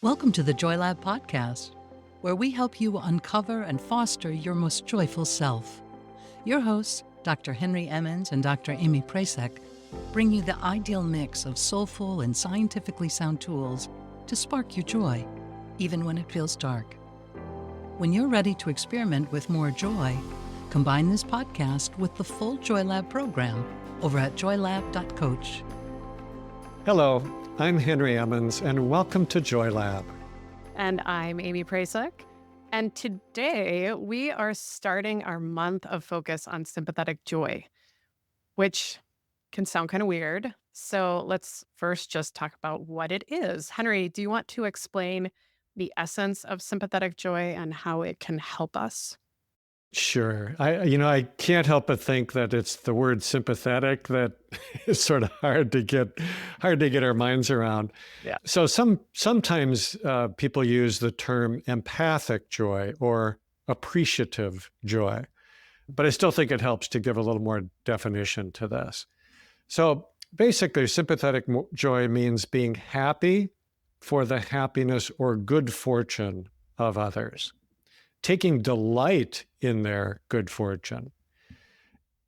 Welcome to the Joy Lab podcast, where we help you uncover and foster your most joyful self. Your hosts, Dr. Henry Emmons and Dr. Amy Prasek, bring you the ideal mix of soulful and scientifically sound tools to spark your joy, even when it feels dark. When you're ready to experiment with more joy, combine this podcast with the full Joy Lab program over at joylab.coach. Hello, I'm Henry Emmons, and welcome to Joy Lab. And I'm Amy Prasek. And today we are starting our month of focus on sympathetic joy, which can sound kind of weird. So let's first just talk about what it is. Henry, do you want to explain the essence of sympathetic joy and how it can help us? Sure. I can't help but think that it's the word sympathetic that is sort of hard to get our minds around. Yeah. So sometimes people use the term empathic joy or appreciative joy, but I still think it helps to give a little more definition to this. So basically, sympathetic joy means being happy for the happiness or good fortune of others, taking delight in their good fortune.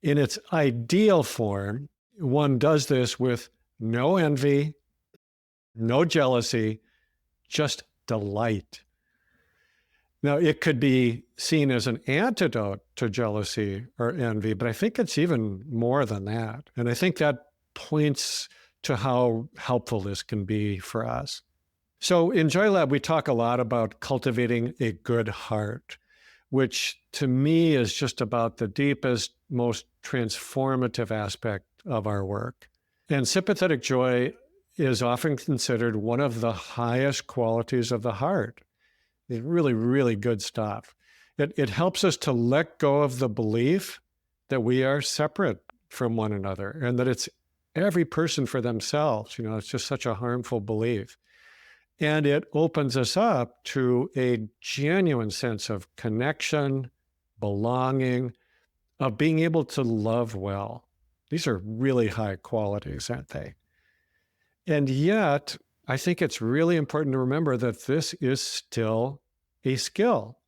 In its ideal form, one does this with no envy, no jealousy, just delight. Now, it could be seen as an antidote to jealousy or envy, but I think it's even more than that. And I think that points to how helpful this can be for us. So in Joy Lab, we talk a lot about cultivating a good heart, which to me is just about the deepest, most transformative aspect of our work. And sympathetic joy is often considered one of the highest qualities of the heart. It's really, really good stuff. It helps us to let go of the belief that we are separate from one another and that it's every person for themselves. It's just such a harmful belief. And it opens us up to a genuine sense of connection, belonging, of being able to love well. These are really high qualities, aren't they? And yet, I think it's really important to remember that this is still a skill.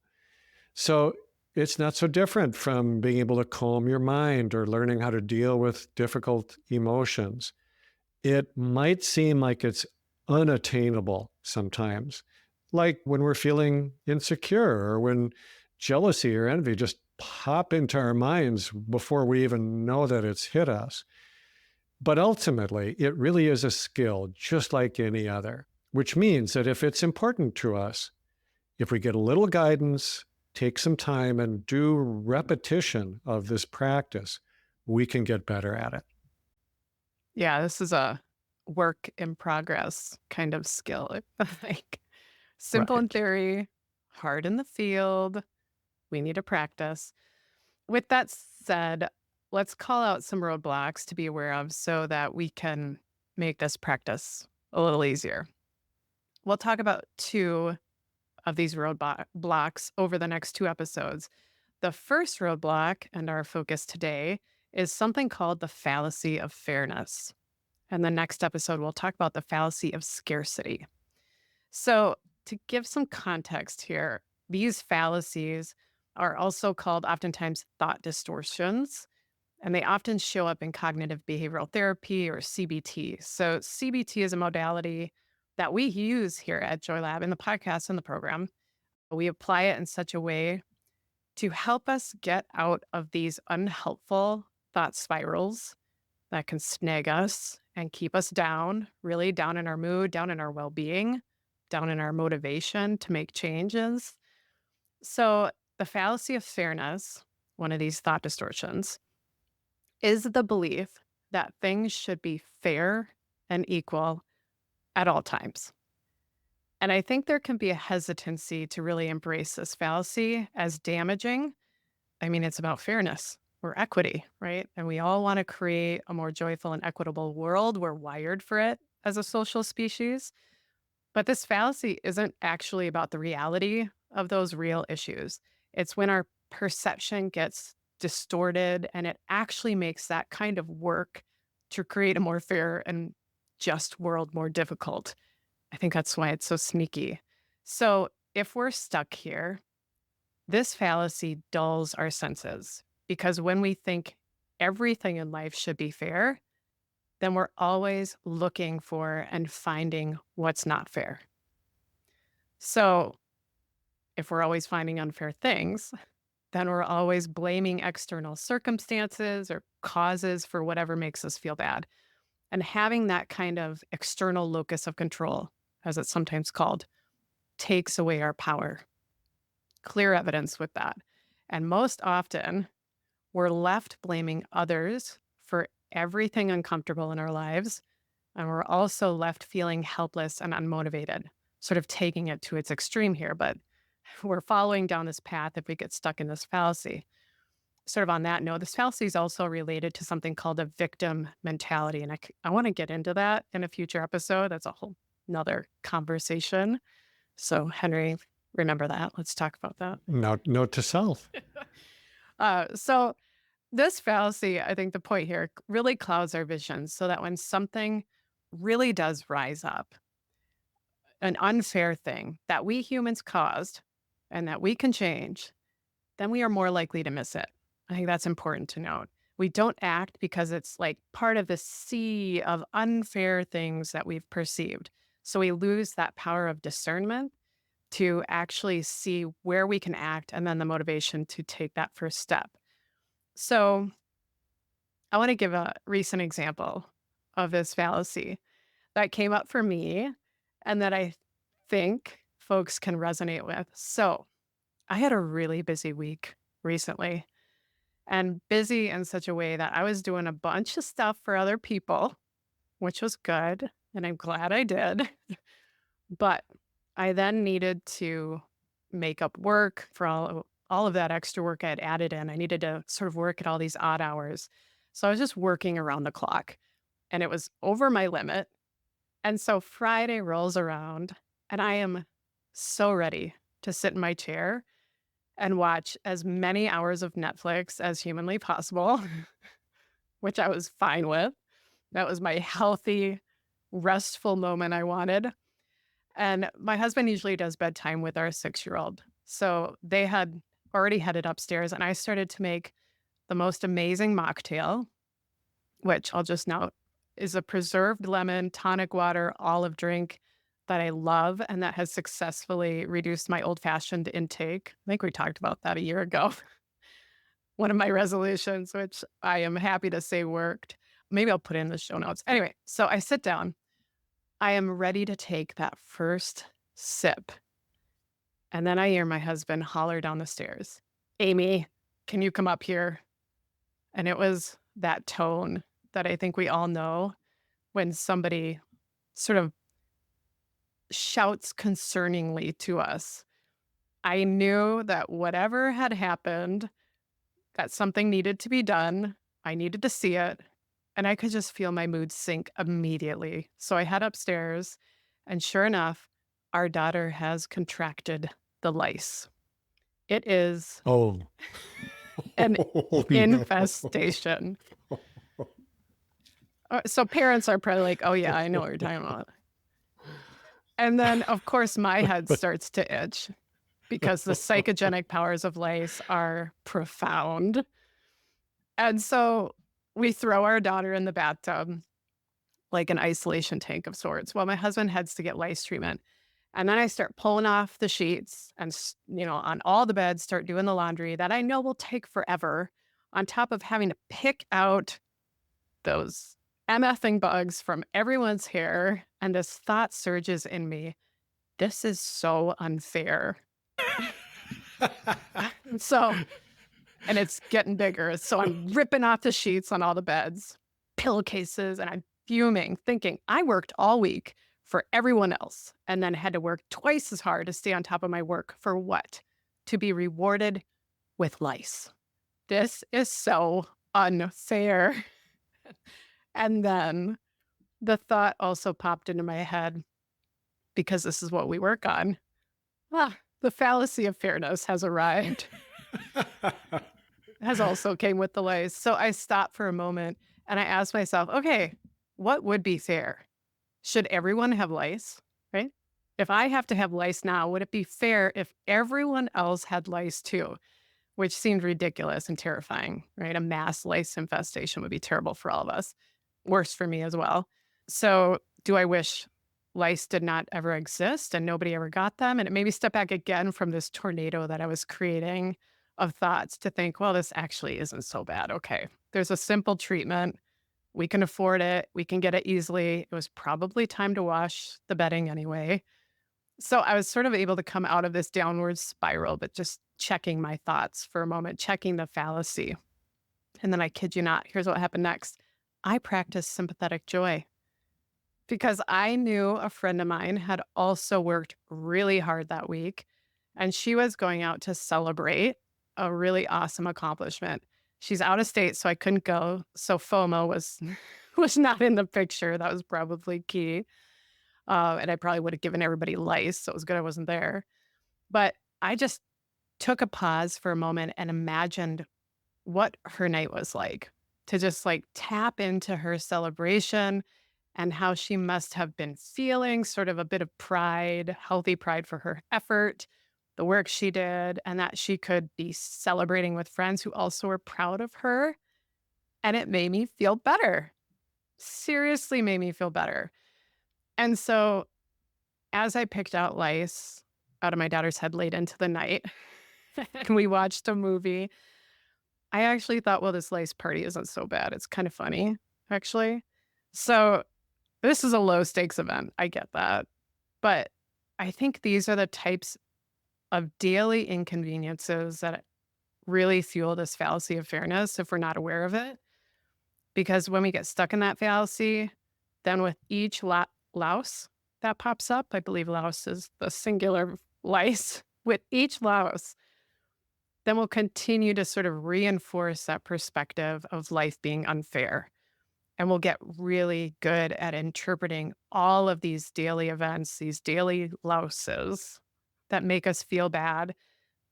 So it's not so different from being able to calm your mind or learning how to deal with difficult emotions. It might seem like it's unattainable sometimes, like when we're feeling insecure or when jealousy or envy just pop into our minds before we even know that it's hit us. But ultimately, it really is a skill just like any other, which means that if it's important to us, if we get a little guidance, take some time and do repetition of this practice, we can get better at it. Yeah, this is a work in progress kind of skill. Like simple in Right. theory, hard in the field. We need to practice. With that said, let's call out some roadblocks to be aware of so that we can make this practice a little easier. We'll talk about two of these roadblocks over the next two episodes. The first roadblock and our focus today is something called the fallacy of fairness. And the next episode, we'll talk about the fallacy of scarcity. So to give some context here, these fallacies are also called oftentimes thought distortions, and they often show up in cognitive behavioral therapy or CBT. So CBT is a modality that we use here at Joy Lab in the podcast and the program. We apply it in such a way to help us get out of these unhelpful thought spirals that can snag us and keep us down, really down in our mood, down in our well-being, down in our motivation to make changes. So the fallacy of fairness, one of these thought distortions, is the belief that things should be fair and equal at all times. And I think there can be a hesitancy to really embrace this fallacy as damaging. I mean, it's about fairness or equity, right? And we all want to create a more joyful and equitable world. We're wired for it as a social species. But this fallacy isn't actually about the reality of those real issues. It's when our perception gets distorted and it actually makes that kind of work to create a more fair and just world more difficult. I think that's why it's so sneaky. So if we're stuck here, this fallacy dulls our senses because when we think everything in life should be fair, then we're always looking for and finding what's not fair. So if we're always finding unfair things, then we're always blaming external circumstances or causes for whatever makes us feel bad. And having that kind of external locus of control, as it's sometimes called, takes away our power. Clear evidence with that. And most often, we're left blaming others for everything uncomfortable in our lives. And we're also left feeling helpless and unmotivated, sort of taking it to its extreme here. But we're following down this path if we get stuck in this fallacy. Sort of on that note, this fallacy is also related to something called a victim mentality. And I want to get into that in a future episode. That's a whole nother conversation. So, Henry, remember that. Let's talk about that. Note to self. So this fallacy, I think the point here really clouds our vision so that when something really does rise up, an unfair thing that we humans caused and that we can change, then we are more likely to miss it. I think that's important to note. We don't act because it's like part of the sea of unfair things that we've perceived. So we lose that power of discernment to actually see where we can act and then the motivation to take that first step. So I want to give a recent example of this fallacy that came up for me and that I think folks can resonate with. So I had a really busy week recently, and busy in such a way that I was doing a bunch of stuff for other people, which was good, and I'm glad I did. But I then needed to make up work for all of that extra work I had added in. I needed to sort of work at all these odd hours. So I was just working around the clock, and it was over my limit. And so Friday rolls around, and I am so ready to sit in my chair and watch as many hours of Netflix as humanly possible, which I was fine with. That was my healthy, restful moment I wanted. And my husband usually does bedtime with our 6-year-old. So they had already headed upstairs, and I started to make the most amazing mocktail, which I'll just note is a preserved lemon, tonic water, olive drink that I love and that has successfully reduced my old-fashioned intake. I think we talked about that a year ago. One of my resolutions, which I am happy to say worked. Maybe I'll put it in the show notes. Anyway, so I sit down. I am ready to take that first sip. And then I hear my husband holler down the stairs, "Amy, can you come up here?" And it was that tone that I think we all know when somebody sort of shouts concerningly to us. I knew that whatever had happened, that something needed to be done. I needed to see it. And I could just feel my mood sink immediately. So I head upstairs, and sure enough, our daughter has contracted the lice. It is Oh, an no. infestation. So parents are probably like, "Oh yeah, I know what you're talking about." And then, of course, my head starts to itch because the psychogenic powers of lice are profound. And so we throw our daughter in the bathtub, like an isolation tank of sorts, while my husband heads to get lice treatment. And then I start pulling off the sheets and, on all the beds, start doing the laundry that I know will take forever, on top of having to pick out those MFing bugs from everyone's hair. And this thought surges in me, this is so unfair. And it's getting bigger. So I'm ripping off the sheets on all the beds, pillowcases, and I'm fuming, thinking I worked all week for everyone else and then had to work twice as hard to stay on top of my work for what? To be rewarded with lice. This is so unfair. And then the thought also popped into my head, because this is what we work on. The fallacy of fairness has arrived. Has also came with the lice. So I stopped for a moment and I asked myself, okay, what would be fair? Should everyone have lice? right? If I have to have lice now, would it be fair if everyone else had lice too? Which seemed ridiculous and terrifying, right? A mass lice infestation would be terrible for all of us. Worse for me as well. So, do I wish lice did not ever exist and nobody ever got them? And it made me step back again from this tornado that I was creating of thoughts to think, well, this actually isn't so bad. Okay, there's a simple treatment. We can afford it. We can get it easily. It was probably time to wash the bedding anyway. So I was sort of able to come out of this downward spiral, but just checking my thoughts for a moment, checking the fallacy. And then I kid you not, here's what happened next. I practiced sympathetic joy because I knew a friend of mine had also worked really hard that week and she was going out to celebrate a really awesome accomplishment. She's out of state, so I couldn't go. So FOMO was was not in the picture. That was probably key. And I probably would have given everybody lice, so it was good I wasn't there. But I just took a pause for a moment and imagined what her night was like, to just like tap into her celebration and how she must have been feeling sort of a bit of pride, healthy pride for her effort, the work she did, and that she could be celebrating with friends who also were proud of her. And it made me feel better. Seriously made me feel better. And so as I picked out lice out of my daughter's head late into the night and we watched a movie, I actually thought, well, this lice party isn't so bad. It's kind of funny, actually. So this is a low stakes event. I get that. But I think these are the types of daily inconveniences that really fuel this fallacy of fairness if we're not aware of it. Because when we get stuck in that fallacy, then with each louse that pops up, I believe louse is the singular lice, with each louse, then we'll continue to sort of reinforce that perspective of life being unfair. And we'll get really good at interpreting all of these daily events, these daily louses that make us feel bad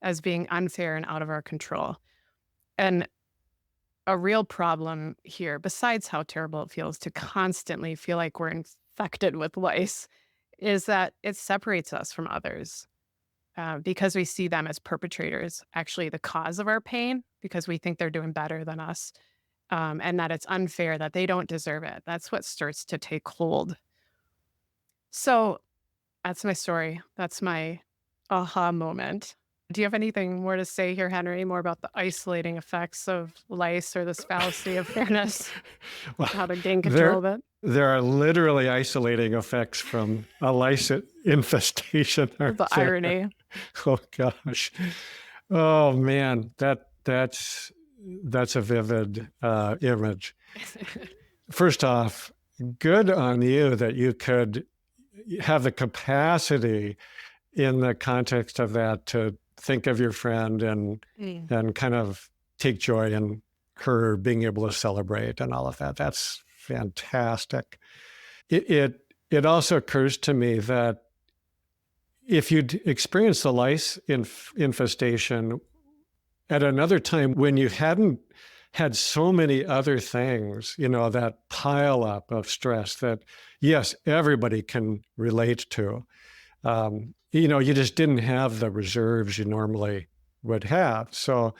as being unfair and out of our control. And a real problem here, besides how terrible it feels to constantly feel like we're infected with lice, is that it separates us from others because we see them as perpetrators, actually the cause of our pain, because we think they're doing better than us, and that it's unfair, that they don't deserve it. That's what starts to take hold. So that's my story. That's my aha moment. Do you have anything more to say here, Henry, more about the isolating effects of lice or this fallacy of fairness, Well, how to gain control of it? there are literally isolating effects from a lice infestation. The irony. Oh gosh. Oh man, that's a vivid image. First off, good on you that you could have the capacity in the context of that to think of your friend and kind of take joy in her being able to celebrate and all of that. That's fantastic. It also occurs to me that if you'd experienced the lice infestation at another time when you hadn't had so many other things, that pile up of stress that, yes, everybody can relate to. You just didn't have the reserves you normally would have. So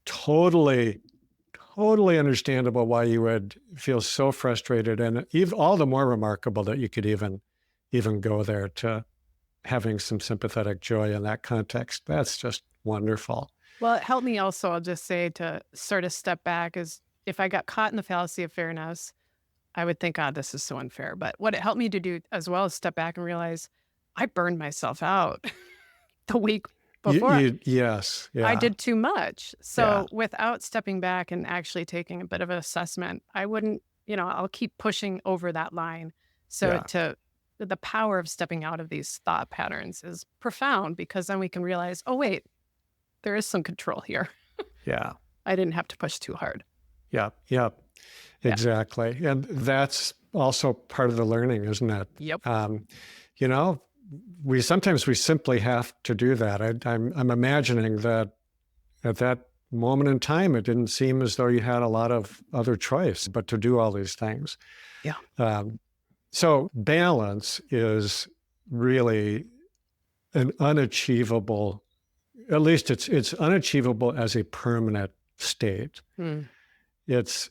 totally understandable why you would feel so frustrated, and even all the more remarkable that you could even go there to having some sympathetic joy in that context. That's just wonderful. Well, it helped me also, I'll just say, to sort of step back, is if I got caught in the fallacy of fairness, I would think, oh, this is so unfair. But what it helped me to do as well is step back and realize I burned myself out the week before. Yes. Yeah. I did too much. So without stepping back and actually taking a bit of an assessment, I wouldn't, I'll keep pushing over that line. So the power of stepping out of these thought patterns is profound, because then we can realize, oh, wait, there is some control here. Yeah. I didn't have to push too hard. Yeah. Exactly. And that's also part of the learning, isn't it? Yep. We simply have to do that. I'm imagining that at that moment in time, it didn't seem as though you had a lot of other choice but to do all these things. Yeah. So balance is really an unachievable, at least it's unachievable as a permanent state. Mm. It's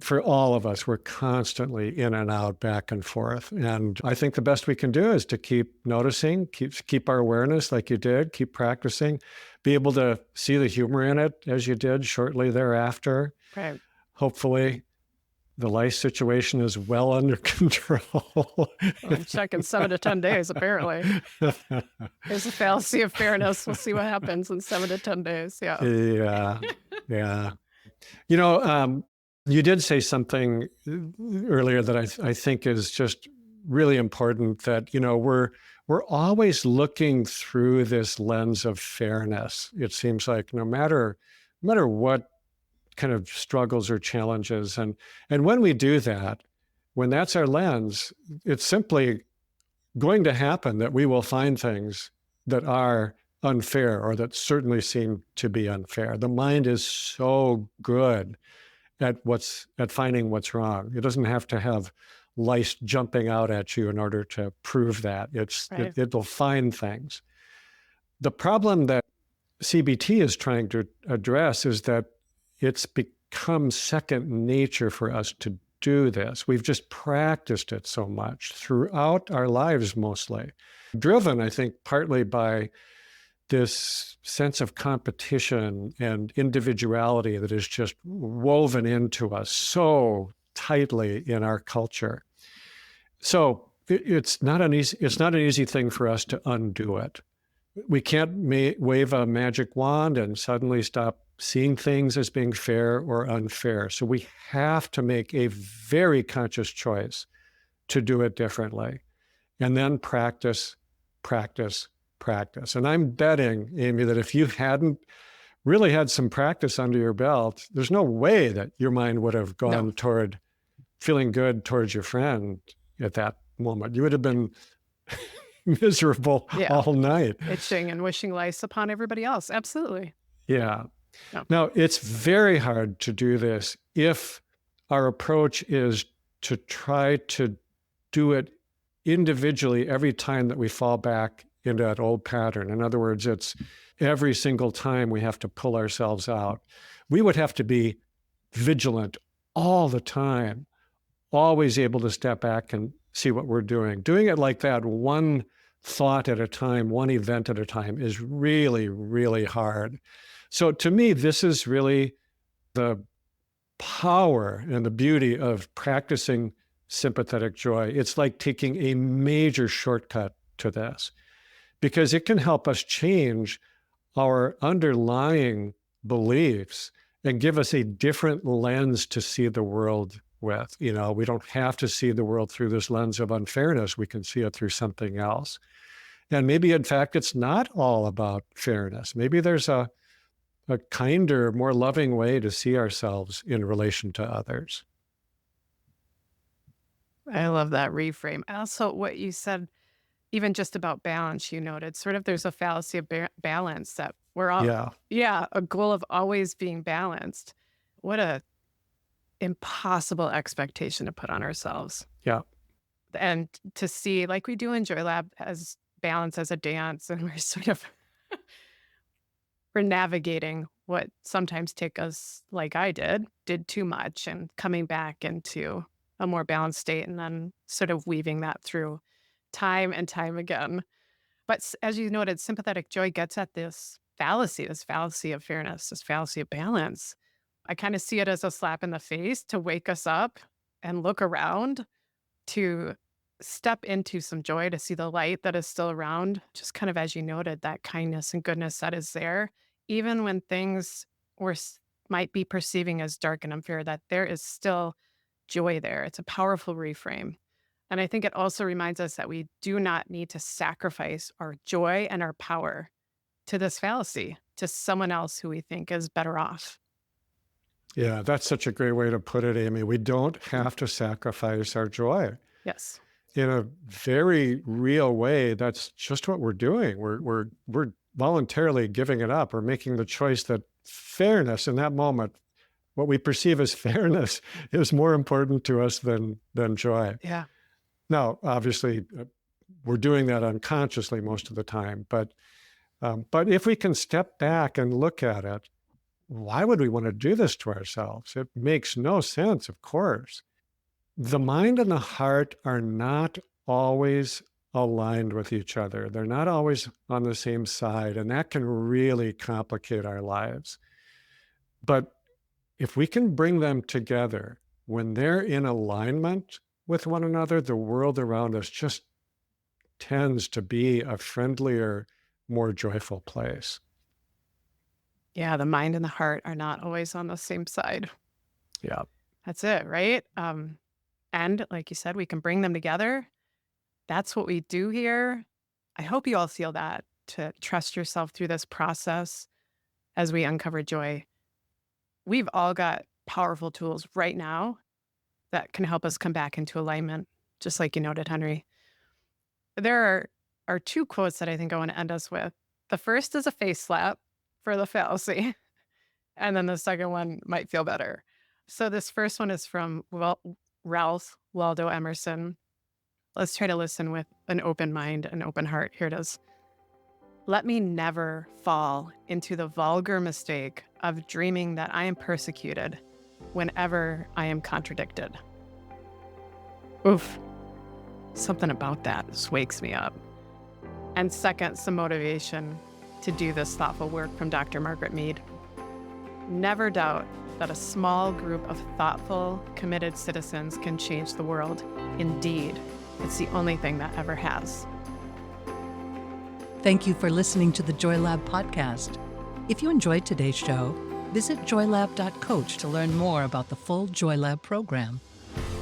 for all of us, we're constantly in and out, back and forth. And I think the best we can do is to keep noticing, keep our awareness like you did, keep practicing, be able to see the humor in it as you did shortly thereafter. Right. Hopefully the lice situation is well under control. I'm checking 7 to 10 days, apparently. There's a fallacy of fairness. We'll see what happens in 7 to 10 days. Yeah. Yeah. Yeah. You know, you did say something earlier that I think is just really important, that, you know, we're always looking through this lens of fairness. It seems like no matter what kind of struggles or challenges. And when we do that, when that's our lens, it's simply going to happen that we will find things that are unfair or that certainly seem to be unfair. The mind is so good at finding what's wrong. It doesn't have to have lice jumping out at you in order to prove that. Right. It'll find things. The problem that CBT is trying to address is that it's become second nature for us to do this. We've just practiced it so much throughout our lives, mostly. Driven, I think, partly by this sense of competition and individuality that is just woven into us so tightly in our culture. So it's not an easy thing for us to undo it. We can't wave a magic wand and suddenly stop seeing things as being fair or unfair. So we have to make a very conscious choice to do it differently, and then practice. And I'm betting, Amy, that if you hadn't really had some practice under your belt, there's no way that your mind would have gone toward feeling good towards your friend at that moment. You would have been miserable all night. Itching and wishing lice upon everybody else. Absolutely. Yeah. No. Now, it's very hard to do this if our approach is to try to do it individually every time that we fall back into that old pattern. In other words, it's every single time we have to pull ourselves out. We would have to be vigilant all the time, always able to step back and see what we're doing. Doing it like that, one thought at a time, one event at a time, is really, really hard. So to me, this is really the power and the beauty of practicing sympathetic joy. It's like taking a major shortcut to this, because it can help us change our underlying beliefs and give us a different lens to see the world with. You know, we don't have to see the world through this lens of unfairness. We can see it through something else. And maybe, in fact, it's not all about fairness. Maybe there's a kinder, more loving way to see ourselves in relation to others. I love that reframe. Also, what you said, even just about balance, you noted sort of there's a fallacy of balance, that we're all, a goal of always being balanced. What a impossible expectation to put on ourselves. Yeah. And to see, like we do in Joy Lab, as balance as a dance, and we're sort of we're navigating what sometimes take us, like I did too much, and coming back into a more balanced state, and then sort of weaving that through time and time again. But as you noted, sympathetic joy gets at this fallacy of fairness, this fallacy of balance. I kind of see it as a slap in the face to wake us up and look around, to step into some joy, to see the light that is still around, just kind of, as you noted, that kindness and goodness that is there, even when things might be perceiving as dark and unfair, that there is still joy there. It's a powerful reframe. And I think it also reminds us that we do not need to sacrifice our joy and our power to this fallacy, to someone else who we think is better off. Yeah, that's such a great way to put it, Amy. We don't have to sacrifice our joy. Yes. In a very real way, that's just what we're doing. We're voluntarily giving it up. We're making the choice that fairness in that moment, what we perceive as fairness, is more important to us than joy. Yeah. Now, obviously, we're doing that unconsciously most of the time. But if we can step back and look at it, why would we want to do this to ourselves? It makes no sense, of course. The mind and the heart are not always aligned with each other. They're not always on the same side, and that can really complicate our lives. But if we can bring them together, when they're in alignment with one another, the world around us just tends to be a friendlier, more joyful place. Yeah, the mind and the heart are not always on the same side. Yeah. That's it, right? And like you said, we can bring them together. That's what we do here. I hope you all feel that, to trust yourself through this process as we uncover joy. We've all got powerful tools right now that can help us come back into alignment, just like you noted, Henry. There are two quotes that I think I want to end us with. The first is a face slap for the fallacy, and then the second one might feel better. So this first one is from Ralph Waldo Emerson. Let's try to listen with an open mind and open heart. Here it is. Let me never fall into the vulgar mistake of dreaming that I am persecuted whenever I am contradicted. Oof. Something about that just wakes me up. And second, some motivation to do this thoughtful work from Dr. Margaret Mead. Never doubt that a small group of thoughtful, committed citizens can change the world. Indeed, it's the only thing that ever has. Thank you for listening to the Joy Lab podcast. If you enjoyed today's show, visit joylab.coach to learn more about the full Joy Lab program.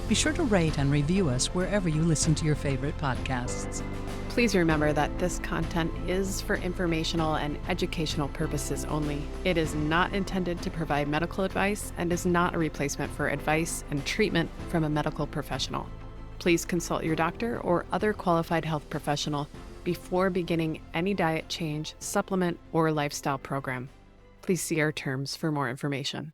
Be sure to rate and review us wherever you listen to your favorite podcasts. Please remember that this content is for informational and educational purposes only. It is not intended to provide medical advice and is not a replacement for advice and treatment from a medical professional. Please consult your doctor or other qualified health professional before beginning any diet change, supplement, or lifestyle program. Please see our terms for more information.